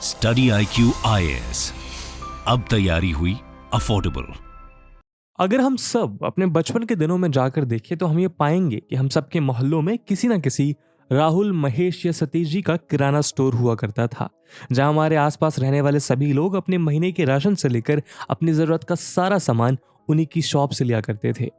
Study IQ IAS, अब तैयारी हुई अफोर्डेबल। अगर हम सब अपने बचपन के दिनों में जाकर देखें तो हम ये पाएंगे कि हम सबके मोहल्लों में किसी न किसी राहुल, महेश या सतीश जी का किराना स्टोर हुआ करता था, जहां हमारे आसपास रहने वाले सभी लोग अपने महीने के राशन से लेकर अपनी जरूरत का सारा सामान उन्हीं की शॉप से लिया करते थे।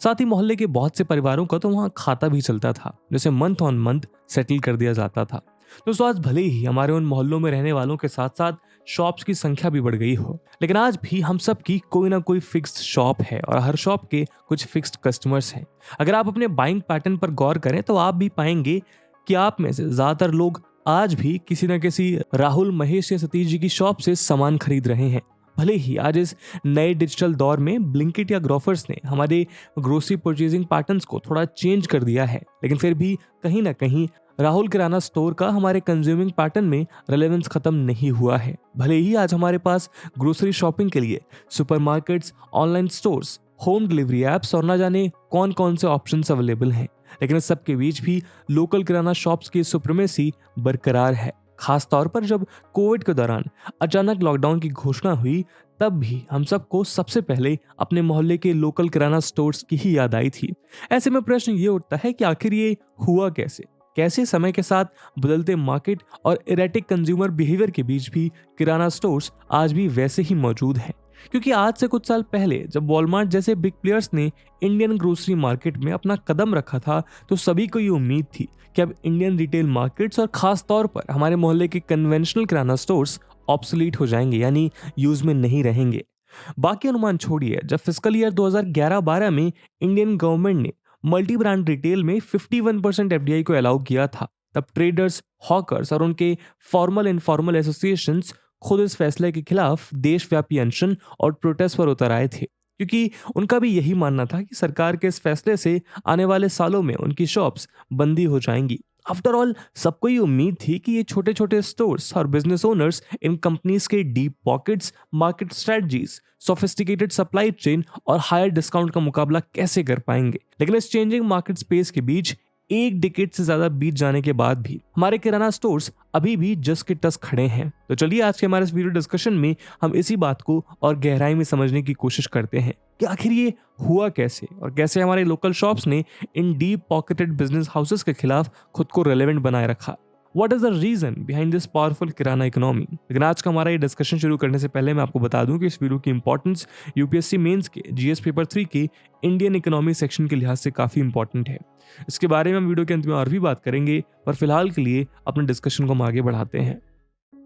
साथ ही मोहल्ले के बहुत से परिवारों का तो वहां खाता भी चलता था, जिसे मंथ ऑन मंथ सेटल कर दिया जाता था। दोस्तों, आज भले ही हमारे उन मोहल्लों में रहने वालों के साथ साथ शॉप्स की संख्या भी बढ़ गई हो, लेकिन आज भी हम सब की कोई ना कोई फिक्स्ड शॉप है और हर शॉप के कुछ फिक्स्ड कस्टमर्स हैं। अगर आप अपने बाइंग पैटर्न पर गौर करें तो आप भी पाएंगे कि आप में से ज्यादातर लोग आज भी किसी न किसी राहुल, महेश या सतीश जी की शॉप से सामान खरीद रहे हैं। भले ही आज इस नए डिजिटल दौर में ब्लिंकिट या ग्रोफर्स ने हमारे ग्रोसरी परचेजिंग पैटर्न्स को थोड़ा चेंज कर दिया है, लेकिन फिर भी कहीं ना कहीं राहुल किराना स्टोर का हमारे कंज्यूमिंग पैटर्न में रेलेवेंस खत्म नहीं हुआ है। भले ही आज हमारे पास ग्रोसरी शॉपिंग के लिए supermarkets, online stores, home delivery apps और ना जाने कौन कौन से ऑप्शंस अवेलेबल हैं, लेकिन इस सब के बीच भी लोकल किराना शॉप्स की सुप्रीमेसी बरकरार है। खास तौर पर जब कोविड के दौरान अचानक लॉकडाउन की घोषणा हुई, तब भी हम सबको सबसे पहले अपने मोहल्ले के लोकल किराना स्टोर्स की ही याद आई थी। ऐसे में प्रश्न ये उठता है कि आखिर ये हुआ कैसे समय के साथ बदलते मार्केट और इरेटिक कंज्यूमर बिहेवियर के बीच भी किराना स्टोर्स आज भी वैसे ही मौजूद हैं। क्योंकि आज से कुछ साल पहले जब वॉलमार्ट जैसे बिग प्लेयर्स ने इंडियन ग्रोसरी मार्केट में अपना कदम रखा था, तो सभी को ये उम्मीद थी कि अब इंडियन रिटेल मार्केट्स और खास तौर पर हमारे मोहल्ले के कन्वेंशनल किराना स्टोर्स ऑब्सोलीट हो जाएंगे, यानी यूज में नहीं रहेंगे। बाकी अनुमान छोड़िए, जब फिस्कल ईयर 2011-12 में इंडियन गवर्नमेंट ने मल्टी ब्रांड रिटेल में 51% FDI को अलाउ किया था, तब ट्रेडर्स, हॉकर्स और उनके फॉर्मल इनफॉर्मल एसोसिएशंस खुद इस फैसले के खिलाफ देशव्यापी अनशन और प्रोटेस्ट पर उतर आए थे, क्योंकि उनका भी यही मानना था कि सरकार के इस फैसले से आने वाले सालों में उनकी शॉप्स बंदी हो जाएंगी। आफ्टर ऑल, सबको ये उम्मीद थी कि ये छोटे छोटे स्टोर्स और बिजनेस ओनर्स इन कंपनीज के deep pockets, market strategies, sophisticated supply chain और हायर डिस्काउंट का मुकाबला कैसे कर पाएंगे। लेकिन इस चेंजिंग मार्केट स्पेस के बीच एक डिकेड से ज्यादा बीत जाने के बाद भी हमारे किराना स्टोर्स अभी भी जस के तस खड़े हैं। तो चलिए आज के हमारे इस वीडियो डिस्कशन में हम इसी बात को और गहराई में समझने की कोशिश करते हैं कि आखिर ये हुआ कैसे और कैसे हमारे लोकल शॉप्स ने इन डीप पॉकेटेड बिजनेस हाउसेस के खिलाफ खुद को रेलेवेंट बनाए रखा। What is the reason behind this powerful kirana economy? लेकिन आज का हमारा ये डिस्कशन शुरू करने से पहले मैं आपको बता दूं कि इस वीडियो की इंपॉर्टेंस यूपीएससी मेंस के जीएस पेपर 3 के इंडियन इकोनॉमी सेक्शन के लिहाज से काफी इंपॉर्टेंट है। इसके बारे में हम वीडियो के अंत में और भी बात करेंगे, पर फिलहाल के लिए अपने डिस्कशन को हम आगे बढ़ाते हैं।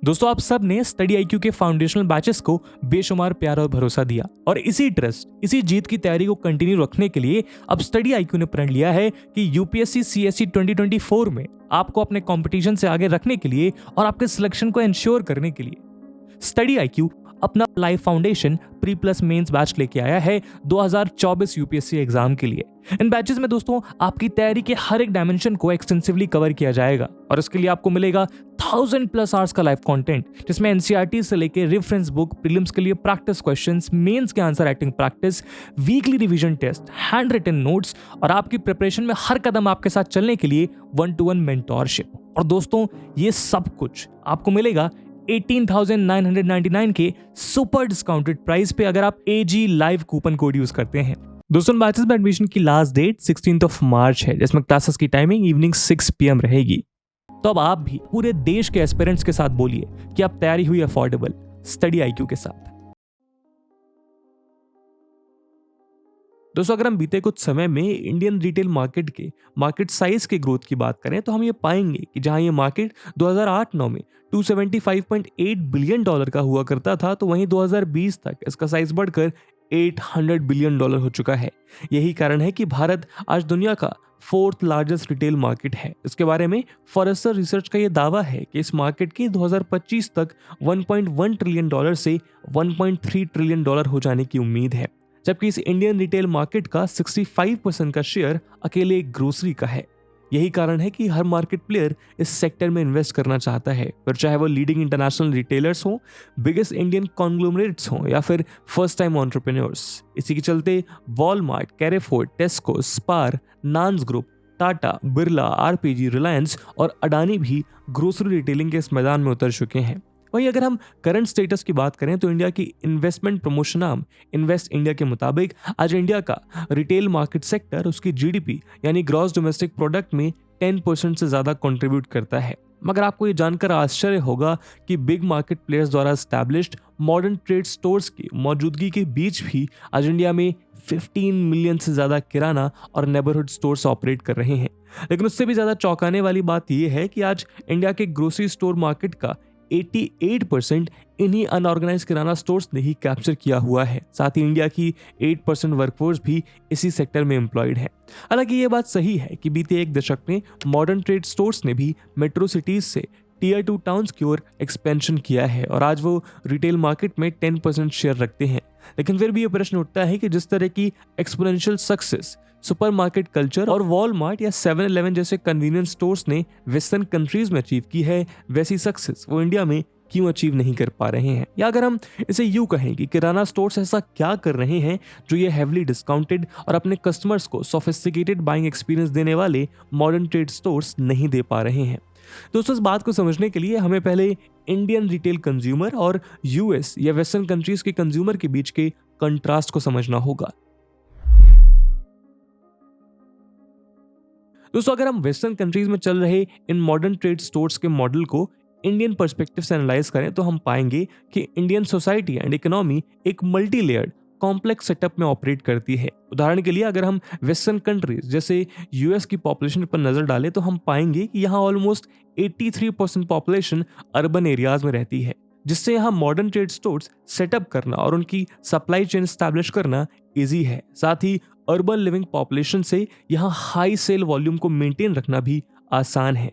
दोस्तों, आप सब ने स्टडी IQ के फाउंडेशनल बैचेस को बेशुमार प्यार और भरोसा दिया, और इसी ट्रस्ट, इसी जीत की तैयारी को कंटिन्यू रखने के लिए अब स्टडी IQ ने प्रण लिया है कि यूपीएससी CSE 2024 में आपको अपने कंपटीशन से आगे रखने के लिए और आपके सिलेक्शन को इंश्योर करने के लिए स्टडी IQ अपना life foundation pre plus mains batch लेके आया है 2024 यूपीएससी एग्जाम के लिए। इन बैचेस में दोस्तों आपकी तैयारी के हर एक डायमेंशन को एक्सटेंसिवली कवर किया जाएगा, और इसके लिए आपको मिलेगा 1000+ आवर्स का लाइव कंटेंट, जिसमें एनसीईआरटी से लेकर रेफरेंस बुक, प्रीलिम्स के लिए प्रैक्टिस क्वेश्चंस, मेंस के answer writing practice, weekly revision test, hand written notes और आपकी प्रिपरेशन में हर कदम आपके साथ चलने के लिए 1-to-1 मेंटोरशिप। और दोस्तों, ये सब कुछ आपको मिलेगा 18,999 के सुपर डिस्काउंटेड प्राइस पे, अगर आप AG live coupon code use करते हैं। दोस्तों, बैचेस में एडमिशन की लास्ट डेट 16 मार्च है, जिसमें क्लासेस की टाइमिंग इवनिंग 6 PM रहेगी। तो अब आप भी पूरे देश के एस्पिरेंट्स के साथ बोलिए कि अब तैयारी हुई अफोर्डेबल स्टडी IQ के साथ। दोस्तों, अगर हम बीते कुछ समय में इंडियन रिटेल मार्केट के मार्केट साइज के ग्रोथ की बात करें तो हम ये पाएंगे कि जहां ये मार्केट 2008-9 में $275.8 बिलियन का हुआ करता था, तो वहीं 2020 तक इसका साइज बढ़कर $800 बिलियन हो चुका है। यही कारण है कि भारत आज दुनिया का 4th लार्जेस्ट रिटेल मार्केट है। इसके बारे में फॉरेस्टर रिसर्च का यह दावा है कि इस मार्केट के 2025 तक $1.1 ट्रिलियन से $1.3 ट्रिलियन हो जाने की उम्मीद है, जबकि इस इंडियन रिटेल मार्केट का 65% का शेयर अकेले ग्रोसरी का है। यही कारण है कि हर मार्केट प्लेयर इस सेक्टर में इन्वेस्ट करना चाहता है, फिर चाहे वो लीडिंग इंटरनेशनल रिटेलर्स हो, बिगेस्ट इंडियन कॉन्ग्लोमरेट्स हो या फिर फर्स्ट टाइम एंटरप्रेन्योर्स। इसी के चलते वॉलमार्ट, कैरेफोर, टेस्को, स्पार, नान्स ग्रुप, टाटा, बिरला, आरपीजी, रिलायंस और अडानी भी ग्रोसरी रिटेलिंग के इस मैदान में उतर चुके हैं। वहीं अगर हम करंट स्टेटस की बात करें तो इंडिया की investment promotion arm invest India के मुताबिक आज इंडिया का रिटेल मार्केट सेक्टर उसकी जीडीपी यानी ग्रॉस डोमेस्टिक प्रोडक्ट में 10% से ज़्यादा कंट्रीब्यूट करता है। मगर आपको ये जानकर आश्चर्य होगा कि बिग मार्केट प्लेयर्स द्वारा एस्टैब्लिश्ड मॉडर्न ट्रेड स्टोर्स की मौजूदगी के बीच भी आज इंडिया में 15 मिलियन से ज़्यादा किराना और नेबरहुड स्टोर्स ऑपरेट कर रहे हैं। लेकिन उससे भी ज़्यादा चौंकाने वाली बात यह है कि आज इंडिया के ग्रोसरी स्टोर मार्केट का 88% इन्हीं अनऑर्गेनाइज किराना स्टोर्स ने ही कैप्चर किया हुआ है। साथ ही इंडिया की 8% वर्कफोर्स भी इसी सेक्टर में एम्प्लॉयड है। हालांकि ये बात सही है कि बीते एक दशक में मॉडर्न ट्रेड स्टोर्स ने भी मेट्रो सिटीज से टियर 2 टाउन्स की ओर एक्सपेंशन किया है और आज वो रिटेल मार्केट में 10% शेयर रखते हैं। लेकिन फिर भी ये प्रश्न उठता है कि जिस तरह की एक्सपोनेंशियल सक्सेस सुपरमार्केट कल्चर और वॉलमार्ट या 7-Eleven जैसे कन्वीनियंस स्टोर्स ने वेस्टर्न कंट्रीज में अचीव की है, वैसी सक्सेस वो इंडिया में क्यों अचीव नहीं कर पा रहे हैं। या अगर हम इसे यूं कहें कि किराना स्टोर्स ऐसा क्या कर रहे हैं जो ये हेवली डिस्काउंटेड और अपने कस्टमर्स को सोफिस्टिकेटेड बाइंग एक्सपीरियंस देने वाले मॉडर्न ट्रेड स्टोर्स नहीं दे पा रहे हैं। दोस्तों, इस बात को समझने के लिए हमें पहले इंडियन रिटेल कंज्यूमर और यूएस या वेस्टर्न कंट्रीज के कंज्यूमर के बीच के कंट्रास्ट को समझना होगा। दोस्तों, अगर हम वेस्टर्न कंट्रीज में चल रहे इन मॉडर्न ट्रेड स्टोर्स के मॉडल को इंडियन पर्सपेक्टिव से एनालाइज करें तो हम पाएंगे कि इंडियन सोसाइटी एंड इकोनॉमी एक मल्टी लेयर्ड कॉम्प्लेक्स सेटअप में ऑपरेट करती है। उदाहरण के लिए अगर हम वेस्टर्न कंट्रीज जैसे यूएस की पॉपुलेशन पर नजर डालें तो हम पाएंगे कि यहाँ ऑलमोस्ट 83% पॉपुलेशन अर्बन एरियाज में रहती है, जिससे यहाँ मॉडर्न ट्रेड स्टोर्स सेटअप करना और उनकी सप्लाई चेन स्टैब्लिश करना इजी है। साथ ही अर्बन लिविंग पॉपुलेशन से यहाँ हाई सेल वॉल्यूम को मेंटेन रखना भी आसान है।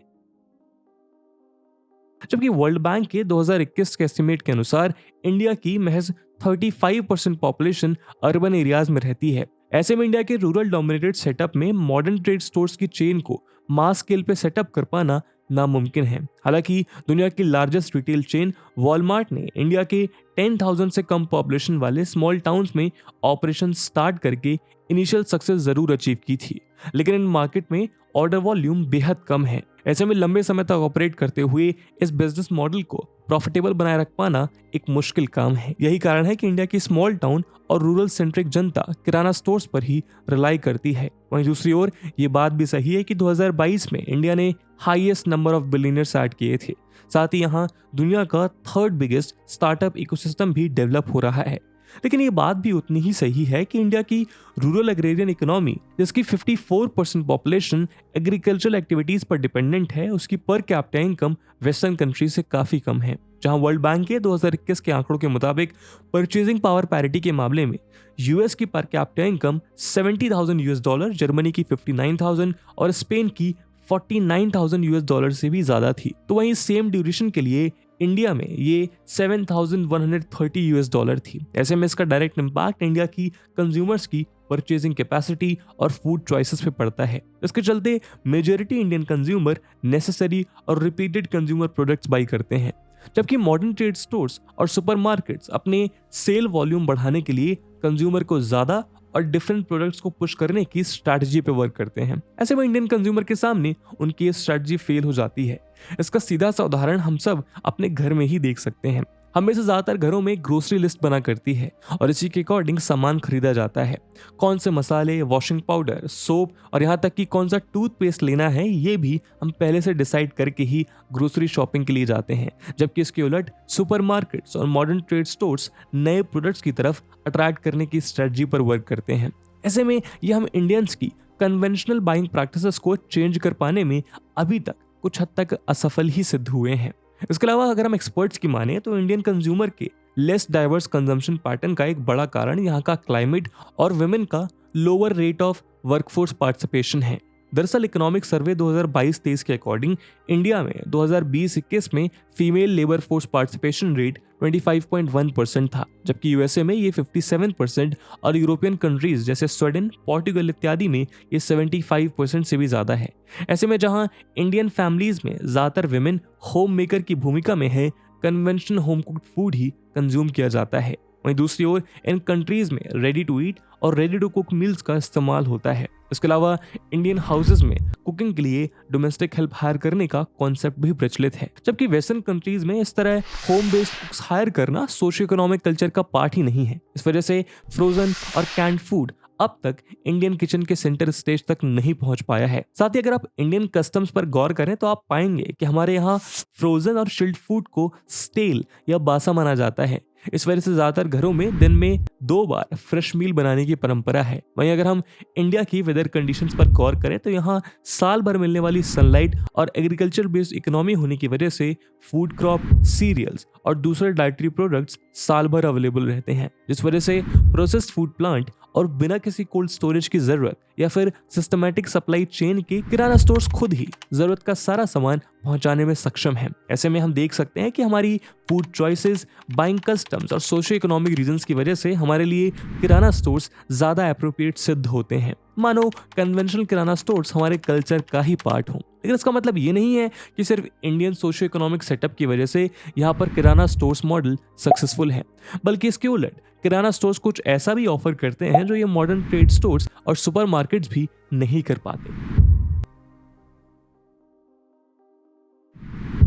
जबकि वर्ल्ड बैंक के 2021 के एस्टिमेट के अनुसार इंडिया की महज 35% पॉपुलेशन अर्बन एरियाज में रहती है। ऐसे में इंडिया के रूरल डोमिनेटेड सेटअप में मॉडर्न ट्रेड स्टोर्स की चेन को मास स्केल पे सेटअप कर पाना नामुमकिन है। हालांकि दुनिया की लार्जेस्ट रिटेल चेन वॉलमार्ट ने इंडिया के 10,000 से कम पॉपुलेशन वाले स्मॉल टाउन्स में ऑपरेशन स्टार्ट करके इनिशियल सक्सेस जरूर अचीव की थी, लेकिन इन मार्केट में ऑर्डर वॉल्यूम बेहद कम है। ऐसे में लंबे समय तक ऑपरेट करते हुए इस बिजनेस मॉडल को प्रॉफिटेबल बनाए रख पाना एक मुश्किल काम है। यही कारण है कि इंडिया की स्मॉल टाउन और रूरल सेंट्रिक जनता किराना स्टोर्स पर ही रिलाई करती है। वहीं दूसरी ओर ये बात भी सही है कि 2022 में इंडिया ने highest number of billionaires add किए थे। साथ ही यहाँ दुनिया का 3rd बिगेस्ट स्टार्टअप इकोसिस्टम भी डेवलप हो रहा है। लेकिन ये बात भी उतनी ही सही है कि इंडिया की रूरल एग्रेरियन इकोनॉमी, जिसकी 54% पॉपुलेशन एग्रीकल्चरल एक्टिविटीज पर डिपेंडेंट है, उसकी per capita income western country से काफी कम है। जहां वर्ल्ड बैंक के 2021 के आंकड़ों के मुताबिक परचेजिंग पावर पैरिटी के मामले में यूएस की पर कैपिटा इनकम $70,000, जर्मनी की 59,000 और स्पेन की $49,000 से भी ज्यादा थी। तो वहीं सेम ड्यूरेशन के लिए इंडिया में ये $7,130 थी। ऐसे में इसका डायरेक्ट इम्पैक्ट इंडिया की कंज्यूमर्स की परचेजिंग कैपेसिटी और फूड चॉइसेस पे पड़ता है। इसके चलते मेजॉरिटी इंडियन कंज्यूमर नेसेसरी और रिपीटेड कंज्यूमर प्रोडक्ट्स बाई करते हैं, जबकि मॉडर्न ट्रेड स्टोर्स और सुपरमार्केट्स अपने सेल वॉल्यूम बढ़ाने के लिए कंज्यूमर को ज्यादा और डिफरेंट प्रोडक्ट्स को पुश करने की स्ट्रैटेजी पे वर्क करते हैं। ऐसे में इंडियन कंज्यूमर के सामने उनकी ये स्ट्रैटेजी फेल हो जाती है। इसका सीधा सा उदाहरण हम सब अपने घर में ही देख सकते हैं। हम में से ज्यादातर घरों में ग्रोसरी लिस्ट बना करती है और इसी के अकॉर्डिंग सामान खरीदा जाता है। कौन से मसाले, वॉशिंग पाउडर, सोप और यहाँ तक कि कौन सा टूथपेस्ट लेना है, ये भी हम पहले से डिसाइड करके ही ग्रोसरी शॉपिंग के लिए जाते हैं। जबकि इसके उलट सुपरमार्केट्स और मॉडर्न ट्रेड स्टोर्स नए प्रोडक्ट्स की तरफ अट्रैक्ट करने की स्ट्रेटजी पर वर्क करते हैं। ऐसे में ये हम इंडियंस की कन्वेंशनल बाइंग प्रैक्टिसेस को चेंज कर पाने में अभी तक कुछ हद तक असफल ही सिद्ध हुए हैं। इसके अलावा अगर हम एक्सपर्ट्स की माने तो इंडियन कंज्यूमर के लेस डाइवर्स कंजम्पशन पैटर्न का एक बड़ा कारण यहाँ का क्लाइमेट और वुमेन का lower rate of workforce participation है। दरअसल इकोनॉमिक सर्वे 2022-23 के अकॉर्डिंग इंडिया में 2020-21 में female labour force participation rate 25.1% था, जबकि यूएसए में ये 57% और यूरोपियन कंट्रीज जैसे स्वीडन, पोर्टुगल इत्यादि में ये 75% से भी ज्यादा है। ऐसे में जहां इंडियन फैमिलीज में ज्यादातर विमेन होम मेकर की भूमिका में है, कन्वेंशनल होम कुक्ड फूड ही कंज्यूम किया जाता है। वहीं दूसरी ओर इन कंट्रीज में रेडी टू ईट और रेडी टू कुक मील्स का इस्तेमाल होता है। इसके अलावा इंडियन हाउसेज में कुकिंग के लिए डोमेस्टिक हेल्प हायर करने का कॉन्सेप्ट भी प्रचलित है, जबकि वेस्टर्न कंट्रीज में इस तरह होम बेस्ड कुक्स हायर करना सोशियो इकोनॉमिक कल्चर का पार्ट ही नहीं है। इस वजह से फ्रोजन और कैंड फूड अब तक इंडियन किचन के सेंटर स्टेज तक नहीं पहुंच पाया है। साथ ही अगर आप इंडियन कस्टम्स पर गौर करें तो आप पाएंगे कि हमारे यहाँ फ्रोजन और चिल्ड फूड को स्टेल या बासा माना जाता है। इस वजह से ज्यादातर घरों में दिन में 2 बार फ्रेश मील बनाने की परंपरा है। वहीं अगर हम इंडिया की वेदर कंडीशंस पर गौर करें तो यहाँ साल भर मिलने वाली सनलाइट और एग्रीकल्चर बेस्ड इकोनॉमी होने की वजह से फूड क्रॉप, सीरियल्स और दूसरे डाइटरी प्रोडक्ट्स साल भर अवेलेबल रहते हैं, जिस वजह से प्रोसेस्ड फूड प्लांट और बिना किसी कोल्ड स्टोरेज की जरूरत या फिर सिस्टमैटिक सप्लाई चेन के किराना स्टोर्स खुद ही जरूरत का सारा सामान पहुंचाने में सक्षम है। ऐसे में हम देख सकते हैं कि हमारी फूड चॉइसेस, बाइंग कस्टम्स और सोशियो इकोनॉमिक रीजंस की वजह से हमारे लिए किराना स्टोर्स ज्यादा एप्रोप्रिएट सिद्ध होते हैं, मानो कन्वेंशनल किराना स्टोर्स हमारे कल्चर का ही पार्ट हो। लेकिन इसका मतलब ये नहीं है कि सिर्फ इंडियन सोशियो इकोनॉमिक सेटअप की वजह से यहाँ पर किराना स्टोर्स मॉडल सक्सेसफुल है, बल्कि इसके उलट किराना स्टोर्स कुछ ऐसा भी ऑफर करते हैं जो ये मॉडर्न ट्रेड स्टोर्स और सुपरमार्केट्स भी नहीं कर पाते।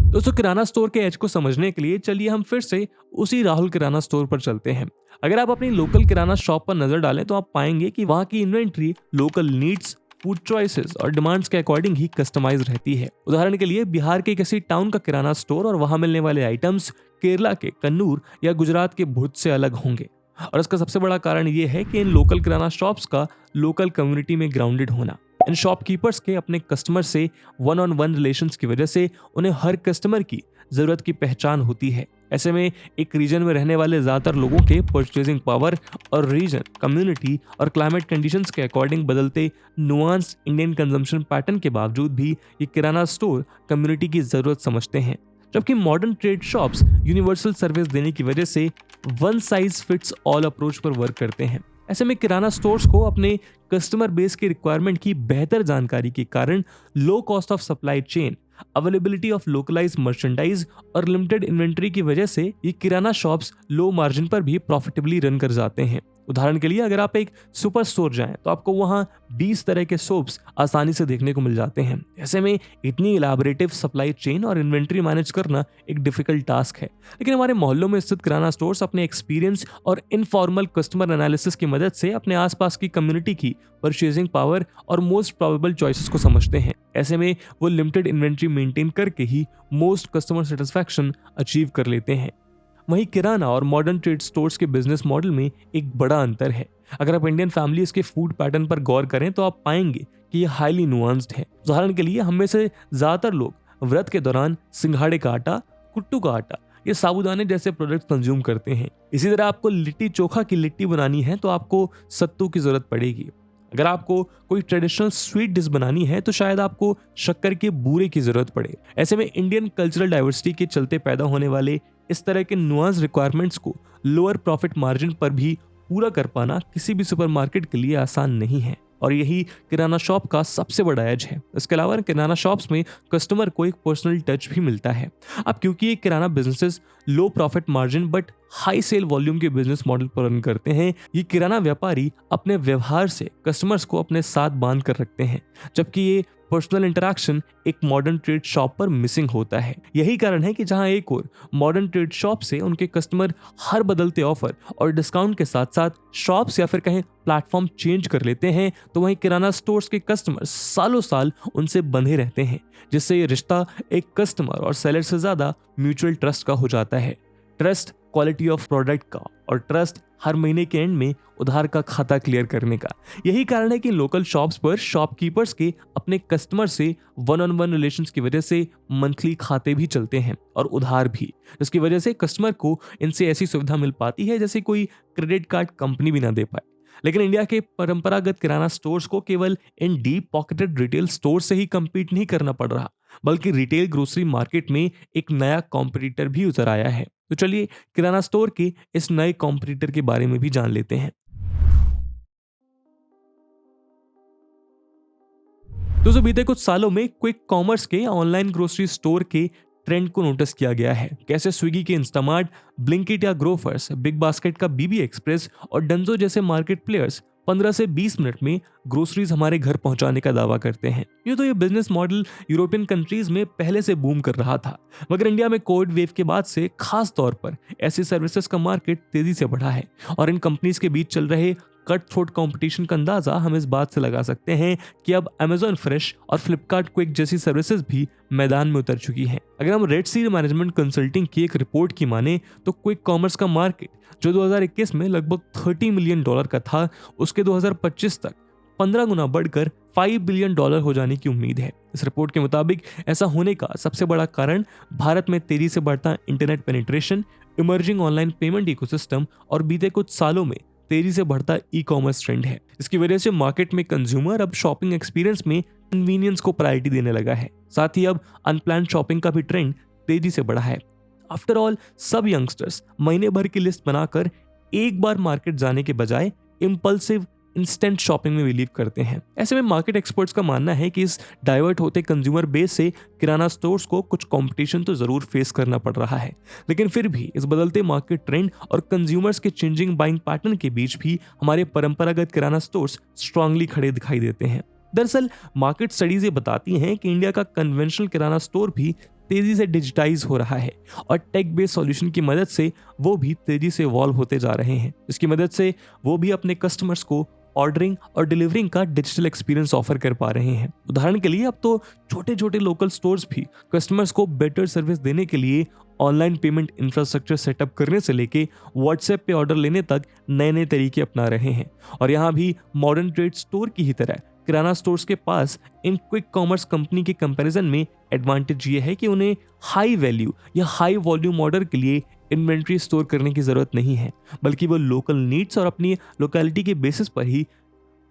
दोस्तों, किराना स्टोर के एज को समझने के लिए चलिए हम फिर से उसी राहुल किराना स्टोर पर चलते हैं। अगर आप अपनी लोकल किराना शॉप पर नजर डालें तो आप पाएंगे कि वहां की inventory local needs, food choices और डिमांड्स के अकॉर्डिंग ही कस्टमाइज रहती है। उदाहरण के लिए बिहार के किसी टाउन का किराना स्टोर और वहां मिलने वाले आइटम्स केरला के कन्नूर या गुजरात के भुज से अलग होंगे। और इसका सबसे बड़ा कारण यह है कि इन लोकल किराना शॉप्स का लोकल कम्युनिटी में ग्राउंडेड होना। इन शॉपकीपर्स के अपने कस्टमर से वन ऑन वन रिलेशंस की वजह से उन्हें हर कस्टमर की जरूरत की पहचान होती है। ऐसे में एक रीजन में रहने वाले ज्यादातर लोगों के परचेजिंग पावर और रीजन, कम्युनिटी और क्लाइमेट कंडीशंस के अकॉर्डिंग बदलते नुआंस इंडियन कंजम्पशन पैटर्न के बावजूद भी ये किराना स्टोर कम्युनिटी की जरूरत समझते हैं, जबकि modern trade shops universal service देने की वजह से one size fits all approach पर वर्क करते हैं। ऐसे में किराना स्टोर्स को अपने कस्टमर बेस की रिक्वायरमेंट की बेहतर जानकारी के कारण low cost of supply chain, availability of localise merchandise और लिमिटेड इन्वेंट्री की वजह से ये किराना शॉप्स लो मार्जिन पर भी प्रॉफिटेबली रन कर जाते हैं। उदाहरण के लिए अगर आप एक सुपर स्टोर जाएं तो आपको वहां 20 तरह के सोप्स आसानी से देखने को मिल जाते हैं। ऐसे में इतनी इलाबोरेटिव सप्लाई चेन और इन्वेंट्री मैनेज करना एक डिफिकल्ट टास्क है। लेकिन हमारे मोहल्लों में स्थित किराना स्टोर्स अपने एक्सपीरियंस और इनफॉर्मल कस्टमर एनालिसिस की मदद से अपने आसपास की कम्युनिटी की परचेजिंग पावर और मोस्ट प्रोबेबल चॉइसेस को समझते हैं। ऐसे में वो लिमिटेड इन्वेंट्री मेंटेन करके ही मोस्ट कस्टमर सेटिस्फैक्शन अचीव कर लेते हैं। वहीं किराना और मॉडर्न ट्रेड स्टोर्स के बिजनेस मॉडल में एक बड़ा अंतर है। अगर आप इंडियन फैमिलीज के फूड पैटर्न पर गौर करें तो आप पाएंगे कि ये हाईली नुआंस्ड है। उदाहरण के लिए हम में से ज्यादातर लोग व्रत के दौरान सिंघाड़े का आटा, कुट्टू का आटा या साबूदाने जैसे प्रोडक्ट कंज्यूम करते हैं। इसी तरह आपको लिट्टी चोखा की लिट्टी बनानी है तो आपको सत्तू की जरूरत पड़ेगी। अगर आपको कोई ट्रेडिशनल स्वीट डिश बनानी है तो शायद आपको शक्कर के बूरे की जरूरत पड़े। ऐसे में इंडियन कल्चरल डाइवर्सिटी के चलते पैदा होने वाले इस तरह के नुआंस रिक्वायरमेंट्स को लोअर प्रॉफिट मार्जिन पर भी पूरा कर पाना किसी भी सुपरमार्केट के लिए आसान नहीं है, और यही किराना शॉप का सबसे बड़ा एज है। इसके अलावा किराना शॉप्स में कस्टमर को एक पर्सनल टच भी मिलता है। अब क्योंकि ये kirana businesses low profit margin but high sale volume के बिजनेस मॉडल पर रन करते हैं, ये किराना व्यापारी अपने व्यवहार से कस्टमर्स को अपने साथ बांध कर रखते हैं, जबकि ये पर्सनल इंटरैक्शन एक मॉडर्न ट्रेड शॉप पर मिसिंग होता है। यही कारण है कि जहां एक और मॉडर्न ट्रेड शॉप से उनके कस्टमर हर बदलते ऑफर और डिस्काउंट के साथ साथ शॉप्स या फिर कहें प्लेटफॉर्म चेंज कर लेते हैं, तो वहीं किराना स्टोर्स के कस्टमर सालों साल उनसे बंधे रहते हैं, जिससे ये रिश्ता एक कस्टमर और सेलर से ज्यादा म्यूचुअल ट्रस्ट का हो जाता है। ट्रस्ट क्वालिटी ऑफ प्रोडक्ट का और ट्रस्ट हर महीने के एंड में उधार का खाता क्लियर करने का। यही कारण है कि लोकल शॉप्स पर शॉपकीपर्स के अपने कस्टमर से वन ऑन वन रिलेशंस की वजह से मंथली खाते भी चलते हैं और उधार भी, जिसकी वजह से कस्टमर को इनसे ऐसी सुविधा मिल पाती है जैसे कोई क्रेडिट कार्ड कंपनी भी ना दे पाए। लेकिन इंडिया के परंपरागत किराना स्टोर्स को केवल इन डीप पॉकेटेड रिटेल स्टोर से ही compete नहीं करना पड़ रहा, बल्कि रिटेल ग्रोसरी मार्केट में एक नया कॉम्पिटिटर भी उतर आया है। तो चलिए किराना स्टोर के इस नए कॉम्पिटिटर के बारे में भी जान लेते हैं। दोस्तों, बीते कुछ सालों में क्विक कॉमर्स के ऑनलाइन ग्रोसरी स्टोर के ट्रेंड को नोटिस किया गया है। कैसे स्विगी के इंस्टामार्ट, ब्लिंकिट या ग्रोफर्स, बिग बास्केट का बीबी एक्सप्रेस और डंजो जैसे मार्केट प्लेयर्स 15 से 20 मिनट में ग्रोसरीज हमारे घर पहुंचाने का दावा करते हैं। यूं तो ये बिजनेस मॉडल यूरोपियन कंट्रीज में पहले से बूम कर रहा था, मगर इंडिया में कोविड वेव के बाद से खास तौर पर ऐसी सर्विसेज का मार्केट तेजी से बढ़ा है। और इन कंपनीज के बीच चल रहे कट थ्रोट कंपटीशन का अंदाजा हम इस बात से लगा सकते हैं कि अब अमेजॉन फ्रेश और फ्लिपकार्ट क्विक जैसी सर्विसेज भी मैदान में उतर चुकी हैं। अगर हम रेड सी मैनेजमेंट कंसल्टिंग की एक रिपोर्ट की माने तो क्विक कॉमर्स का मार्केट जो 2021 में लगभग $30 मिलियन का था, उसके 2025 तक 15 गुना बढ़कर $5 बिलियन हो जाने की उम्मीद है। इस रिपोर्ट के मुताबिक ऐसा होने का सबसे बड़ा कारण भारत में तेजी से बढ़ता internet penetration, emerging online payment ecosystem और बीते कुछ सालों में तेजी से बढ़ता ई कॉमर्स ट्रेंड है। इसकी वजह से मार्केट में कंज्यूमर अब शॉपिंग एक्सपीरियंस में कन्वीनियंस को प्रायोरिटी देने लगा है। साथ ही अब अनप्लान्ड शॉपिंग का भी ट्रेंड तेजी से बढ़ा है। आफ्टर ऑल, सब यंगस्टर्स महीने भर की लिस्ट बनाकर एक बार मार्केट जाने के बजाय इम्पल्सिव इंस्टेंट शॉपिंग में बिलीव करते हैं। ऐसे में मार्केट एक्सपर्ट्स का मानना है कि इस डाइवर्ट होते कंज्यूमर बेस से किराना स्टोर्स को कुछ कंपटीशन तो जरूर फेस करना पड़ रहा है, लेकिन फिर भी इस बदलते मार्केट ट्रेंड और कंज्यूमर्स के चेंजिंग बाइंग पैटर्न के बीच भी हमारे परंपरागत किराना स्टोर्स स्ट्रांगली खड़े दिखाई देते हैं। दरअसल मार्केट स्टडीज ये बताती हैं कि इंडिया का कन्वेंशनल किराना स्टोर भी तेजी से डिजिटाइज हो रहा है और टेक बेस्ड सॉल्यूशन की मदद से वो भी तेजी से इवॉल्व होते जा रहे हैं। इसकी मदद से वो भी अपने कस्टमर्स को ऑर्डरिंग और डिलीवरिंग का डिजिटल एक्सपीरियंस ऑफर कर पा रहे हैं। उदाहरण के लिए अब तो छोटे छोटे लोकल स्टोर्स भी कस्टमर्स को बेटर सर्विस देने के लिए ऑनलाइन पेमेंट इंफ्रास्ट्रक्चर सेटअप करने से लेके व्हाट्सएप पे ऑर्डर लेने तक नए नए तरीके अपना रहे हैं। और यहाँ भी मॉडर्न ट्रेड स्टोर की ही तरह किराना स्टोर्स के पास इन क्विक कॉमर्स कंपनी के कंपैरिजन में एडवांटेज ये है कि उन्हें हाई वैल्यू या हाई वॉल्यूम ऑर्डर के लिए इन्वेंट्री स्टोर करने की जरूरत नहीं है, बल्कि वो लोकल नीड्स और अपनी लोकेलिटी के बेसिस पर ही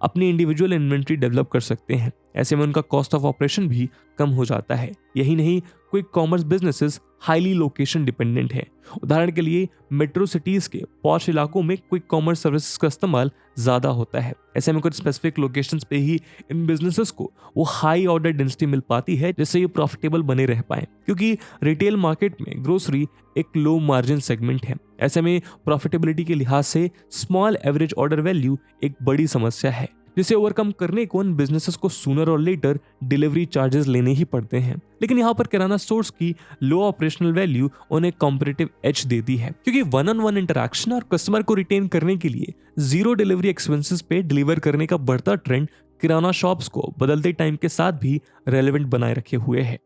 अपनी इंडिविजुअल इन्वेंट्री डेवलप कर सकते हैं। ऐसे में उनका कॉस्ट ऑफ ऑपरेशन भी कम हो जाता है। यही नहीं, quick commerce businesses highly location dependent है। उदाहरण के लिए मेट्रो सिटीज के पॉश इलाकों में क्विक कॉमर्स सर्विसेज का इस्तेमाल ज्यादा होता है। ऐसे में कुछ स्पेसिफिक लोकेशंस पे ही इन बिजनेसेस को वो हाई ऑर्डर डेंसिटी मिल पाती है, जिससे ये प्रॉफिटेबल बने रह पाए, क्योंकि रिटेल मार्केट में ग्रोसरी एक लो मार्जिन सेगमेंट है। ऐसे में प्रॉफिटेबिलिटी के लिहाज से स्मॉल एवरेज ऑर्डर वैल्यू एक बड़ी समस्या है, जिसे ओवरकम करने को इन बिजनेसेस को सूनर और लेटर डिलीवरी चार्जेस लेने ही पड़ते हैं। लेकिन यहाँ पर किराना स्टोर्स की लो ऑपरेशनल वैल्यू उन्हें कॉम्पिटिटिव एज देती है, क्योंकि वन ऑन वन इंटरैक्शन और कस्टमर को रिटेन करने के लिए जीरो डिलीवरी एक्सपेंसेस पे डिलीवर करने का बढ़ता ट्रेंड किराना शॉप्स को बदलते टाइम के साथ भी रेलेवेंट बनाए रखे हुए है।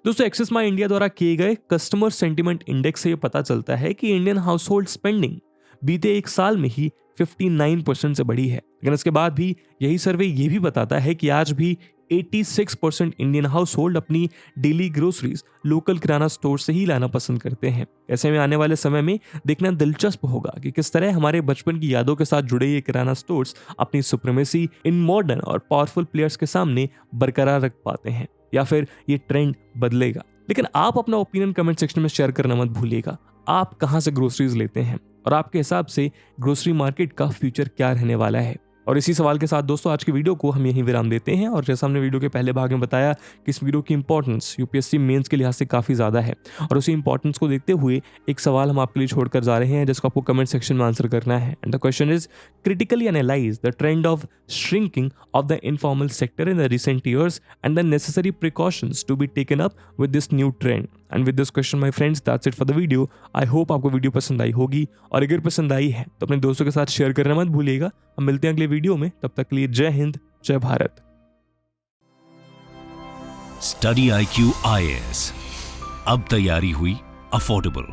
दोस्तों, एक्सिस माई इंडिया द्वारा किए गए कस्टमर सेंटिमेंट इंडेक्स से ये पता चलता है कि इंडियन हाउस होल्ड स्पेंडिंग बीते एक साल में ही 59% से बढ़ी है। लेकिन इसके बाद भी यही सर्वे ये भी बताता है कि आज भी 86% इंडियन हाउस होल्ड अपनी डेली ग्रोसरीज लोकल किराना स्टोर से ही लाना पसंद करते हैं। ऐसे में आने वाले समय में देखना दिलचस्प होगा कि किस तरह हमारे बचपन की यादों के साथ जुड़े ये किराना स्टोर्स अपनी सुप्रीमेसी इन मॉडर्न और पावरफुल प्लेयर्स के सामने बरकरार रख पाते हैं, या फिर ये ट्रेंड बदलेगा। लेकिन आप अपना ओपिनियन कमेंट सेक्शन में शेयर करना मत भूलिएगा। आप कहां से ग्रोसरीज लेते हैं और आपके हिसाब से ग्रोसरी मार्केट का फ्यूचर क्या रहने वाला है? और इसी सवाल के साथ दोस्तों आज की वीडियो को हम यहीं विराम देते हैं। और जैसा हमने वीडियो के पहले भाग में बताया कि इस वीडियो की इंपॉर्टेंस यूपीएससी मेंस के लिहाज से काफ़ी ज़्यादा है, और उसी इंपॉर्टेंस को देखते हुए एक सवाल हम आपके लिए छोड़कर जा रहे हैं, जिसको आपको कमेंट सेक्शन में आंसर करना है। And the question is, critically analyse the trend of shrinking of the informal sector in the recent years and the necessary precautions to be taken up with this new trend. And with this question my friends, that's it for the video. I hope आपको video पसंद आई होगी, और अगर पसंद आई है तो अपने दोस्तों के साथ शेयर करना मत भूलिएगा। हम मिलते हैं अगले वीडियो में, तब तक के लिए जय हिंद, जय भारत। स्टडी IQ IAS, अब तैयारी हुई अफोर्डेबल।